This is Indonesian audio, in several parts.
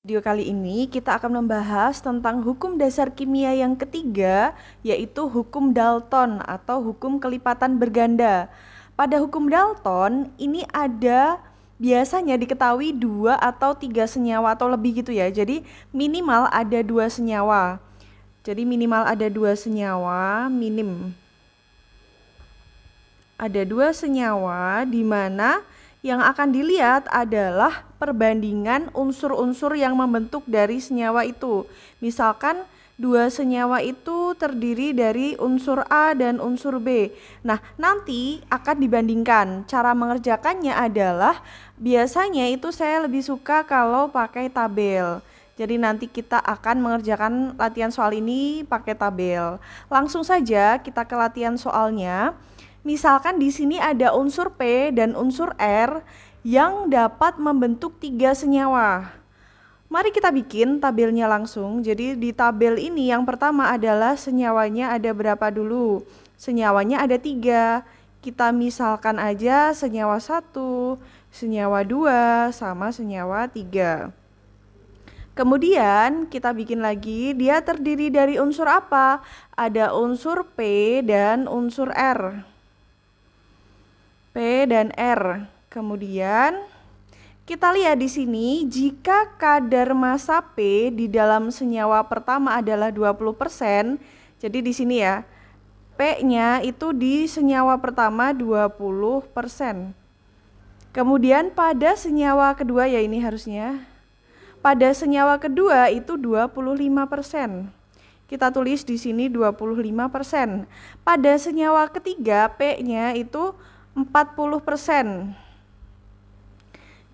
Video kali ini kita akan membahas tentang hukum dasar kimia yang ketiga, yaitu hukum Dalton atau hukum kelipatan berganda. Pada hukum Dalton, ini ada biasanya diketahui 2 atau 3 senyawa atau lebih gitu ya. Jadi minimal ada 2 senyawa. Ada 2 senyawa di mana yang akan dilihat adalah perbandingan unsur-unsur yang membentuk dari senyawa itu. Misalkan 2 senyawa itu terdiri dari unsur A dan unsur B. Nah, nanti akan dibandingkan. Cara mengerjakannya adalah biasanya itu saya lebih suka kalau pakai tabel. Jadi nanti kita akan mengerjakan latihan soal ini pakai tabel. Langsung saja kita ke latihan soalnya. Misalkan di sini ada unsur P dan unsur R yang dapat membentuk 3 senyawa. Mari kita bikin tabelnya langsung. Jadi di tabel ini yang pertama adalah senyawanya ada berapa dulu? Senyawanya ada 3. Kita misalkan aja senyawa 1, senyawa 2, sama senyawa 3. Kemudian kita bikin lagi, dia terdiri dari unsur apa? Ada unsur P dan unsur R. P dan R. Kemudian kita lihat di sini, jika kadar massa P di dalam senyawa pertama adalah 20%, jadi di sini ya, P-nya itu di senyawa pertama 20%. Kemudian pada senyawa kedua ya ini harusnya, pada senyawa kedua itu 25%. Kita tulis di sini 25%. Pada senyawa ketiga P-nya itu 40%.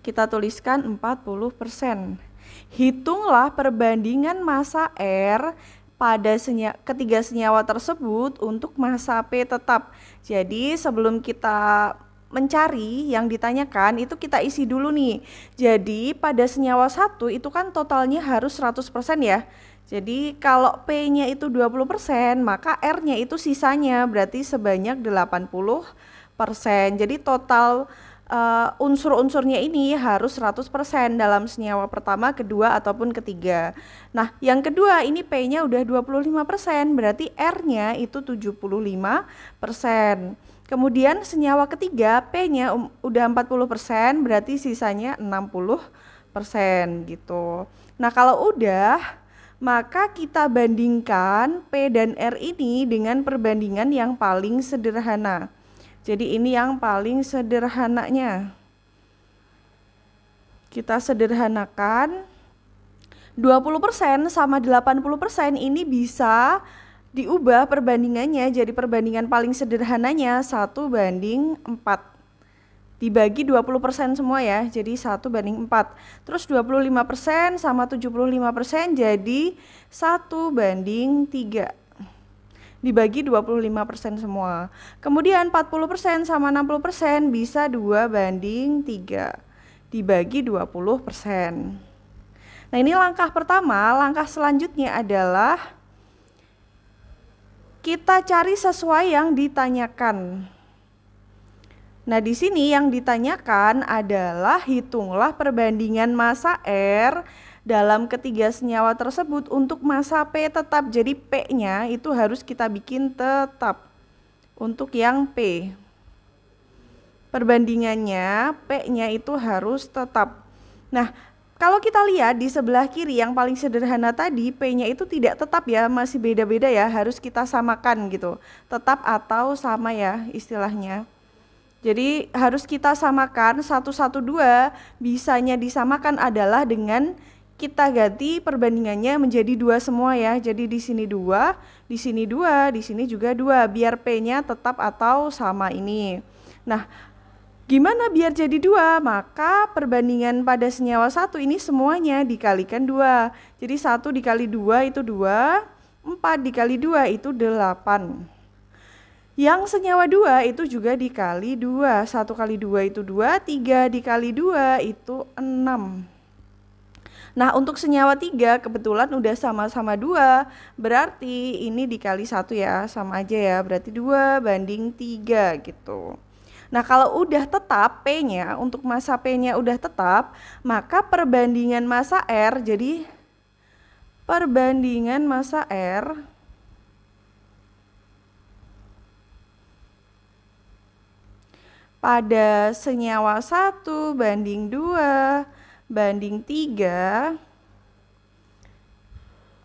Kita tuliskan 40%. Hitunglah perbandingan massa R pada ketiga senyawa tersebut untuk massa P tetap. Jadi sebelum kita mencari yang ditanyakan itu kita isi dulu nih. Jadi pada senyawa 1 itu kan totalnya harus 100% ya. Jadi kalau P-nya itu 20%, maka R-nya itu sisanya berarti sebanyak 80%. Jadi total unsur-unsurnya ini harus 100% dalam senyawa pertama, kedua, ataupun ketiga. Nah, yang kedua ini P-nya udah 25%, berarti R-nya itu 75%. Kemudian senyawa ketiga P-nya udah 40%, berarti sisanya 60% gitu. Nah, kalau udah, maka kita bandingkan P dan R ini dengan perbandingan yang paling sederhana. Jadi ini yang paling sederhananya. Kita sederhanakan 20% sama 80% ini bisa diubah perbandingannya. Jadi perbandingan paling sederhananya 1:4. Dibagi 20% semua ya, jadi 1:4. Terus 25% sama 75% jadi 1:3. Dibagi 25% semua. Kemudian 40% sama 60% bisa 2:3. Dibagi 20%. Nah, ini langkah pertama. Langkah selanjutnya adalah kita cari sesuai yang ditanyakan. Nah, di sini yang ditanyakan adalah hitunglah perbandingan massa R dalam ketiga senyawa tersebut untuk massa P tetap. Jadi P-nya itu harus kita bikin tetap untuk yang P. Perbandingannya P-nya itu harus tetap. Nah, kalau kita lihat di sebelah kiri yang paling sederhana tadi, P-nya itu tidak tetap ya, masih beda-beda ya, harus kita samakan gitu. Tetap atau sama ya istilahnya. Jadi harus kita samakan 112, bisanya disamakan adalah dengan kita ganti perbandingannya menjadi 2 semua ya. Jadi di sini 2, di sini 2, di sini juga 2, biar P-nya tetap atau sama ini. Nah, gimana biar jadi 2? Maka perbandingan pada senyawa 1 ini semuanya dikalikan 2. Jadi 1 dikali 2 itu 2, 4 dikali 2 itu 8. Yang senyawa 2 itu juga dikali 2. 1 kali 2 itu 2, 3 dikali 2 itu 6. Nah, untuk senyawa 3 kebetulan udah sama-sama 2. Berarti ini dikali 1 ya, sama aja ya. Berarti 2:3 gitu. Nah, kalau udah tetap P-nya, untuk massa P-nya udah tetap, maka perbandingan massa R, jadi perbandingan massa R pada senyawa 1 banding 2 banding 3,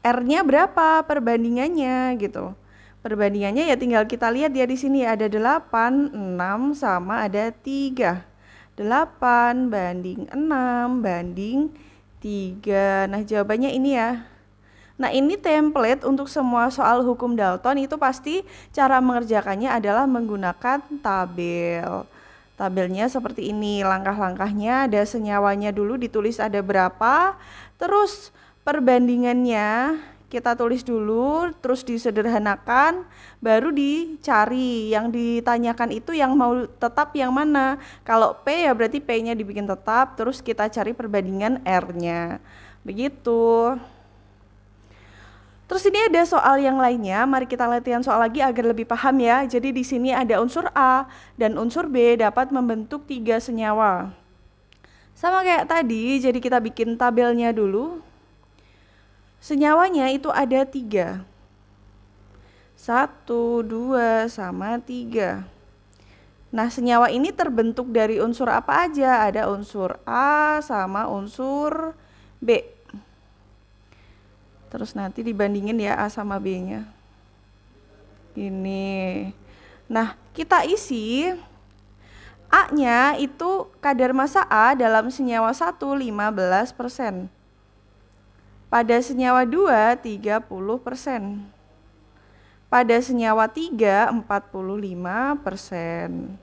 R-nya berapa perbandingannya gitu. Perbandingannya ya tinggal kita lihat ya, di sini ada 8, 6 sama ada 3. 8 banding 6 banding 3. Nah, jawabannya ini ya. Nah, ini template untuk semua soal hukum Dalton, itu pasti cara mengerjakannya adalah menggunakan tabel. Tabelnya seperti ini, langkah-langkahnya ada senyawanya dulu ditulis ada berapa, terus perbandingannya kita tulis dulu, terus disederhanakan, baru dicari yang ditanyakan itu yang mau tetap yang mana. Kalau P ya berarti P-nya dibikin tetap, terus kita cari perbandingan R-nya. Begitu. Terus ini ada soal yang lainnya, mari kita latihan soal lagi agar lebih paham ya. Jadi di sini ada unsur A dan unsur B dapat membentuk 3 senyawa. Sama kayak tadi, jadi kita bikin tabelnya dulu. Senyawanya itu ada 3. 1, 2, sama 3. Nah, senyawa ini terbentuk dari unsur apa aja? Ada unsur A sama unsur B. Terus nanti dibandingin ya A sama B-nya. Ini. Nah, kita isi A-nya itu kadar massa A dalam senyawa 1 15%. Pada senyawa 2 30%. Pada senyawa 3 45%.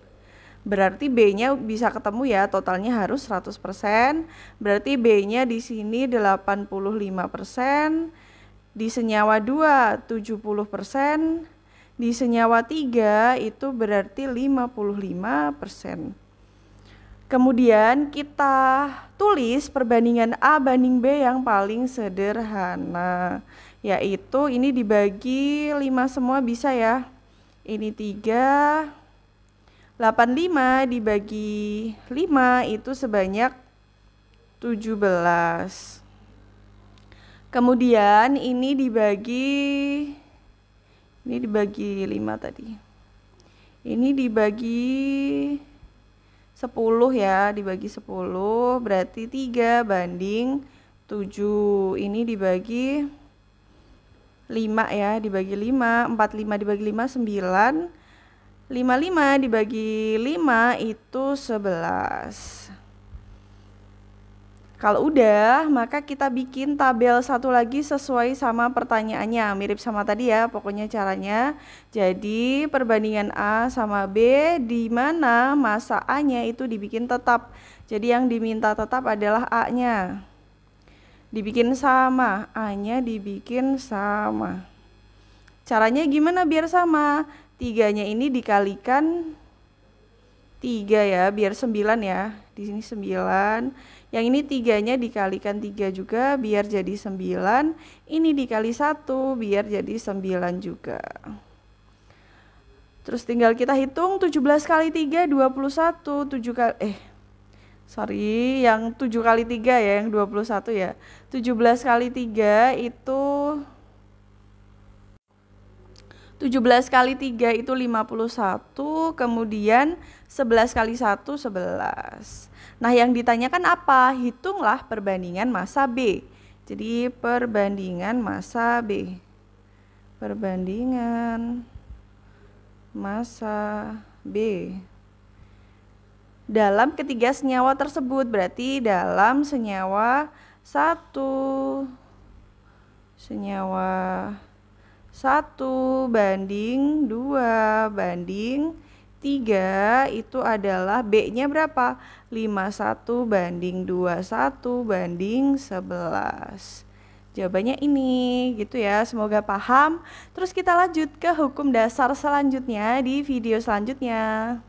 Berarti B-nya bisa ketemu ya, totalnya harus 100%. Berarti B-nya di sini 85%, di senyawa 2 70%, di senyawa 3 itu berarti 55%. Kemudian kita tulis perbandingan A banding B yang paling sederhana, yaitu ini dibagi 5 semua bisa ya. Ini 3, 85 dibagi 5 itu sebanyak 17. Kemudian ini dibagi 5 tadi. Ini dibagi 10 ya, dibagi 10 berarti 3 banding 7. Ini dibagi 5 ya, dibagi 5, 45 dibagi 5 9. 55 dibagi 5 itu 11. Kalau udah, maka kita bikin tabel satu lagi sesuai sama pertanyaannya. Mirip sama tadi ya, pokoknya caranya. Jadi perbandingan A sama B di mana massa A-nya itu dibikin tetap. Jadi yang diminta tetap adalah A-nya. Dibikin sama, A-nya dibikin sama. Caranya gimana biar sama? 3-nya ini dikalikan 3 ya, biar 9 ya. Di sini 9. Yang ini 3-nya dikalikan 3 juga biar jadi 9. Ini dikali 1 biar jadi 9 juga. Terus tinggal kita hitung 17 kali 3 21, 7 kali yang 7 kali 3 ya, yang 21 ya. 17 kali 3 itu 17 kali 3 itu 51, kemudian 11 kali 1 11. Nah, yang ditanyakan apa? Hitunglah perbandingan massa B. Jadi perbandingan massa B. Perbandingan massa B dalam ketiga senyawa tersebut, berarti dalam senyawa 1 banding 2 banding 3 itu adalah B-nya berapa? 51 banding 21 banding 11. Jawabannya ini gitu ya, semoga paham. Terus kita lanjut ke hukum dasar selanjutnya di video selanjutnya.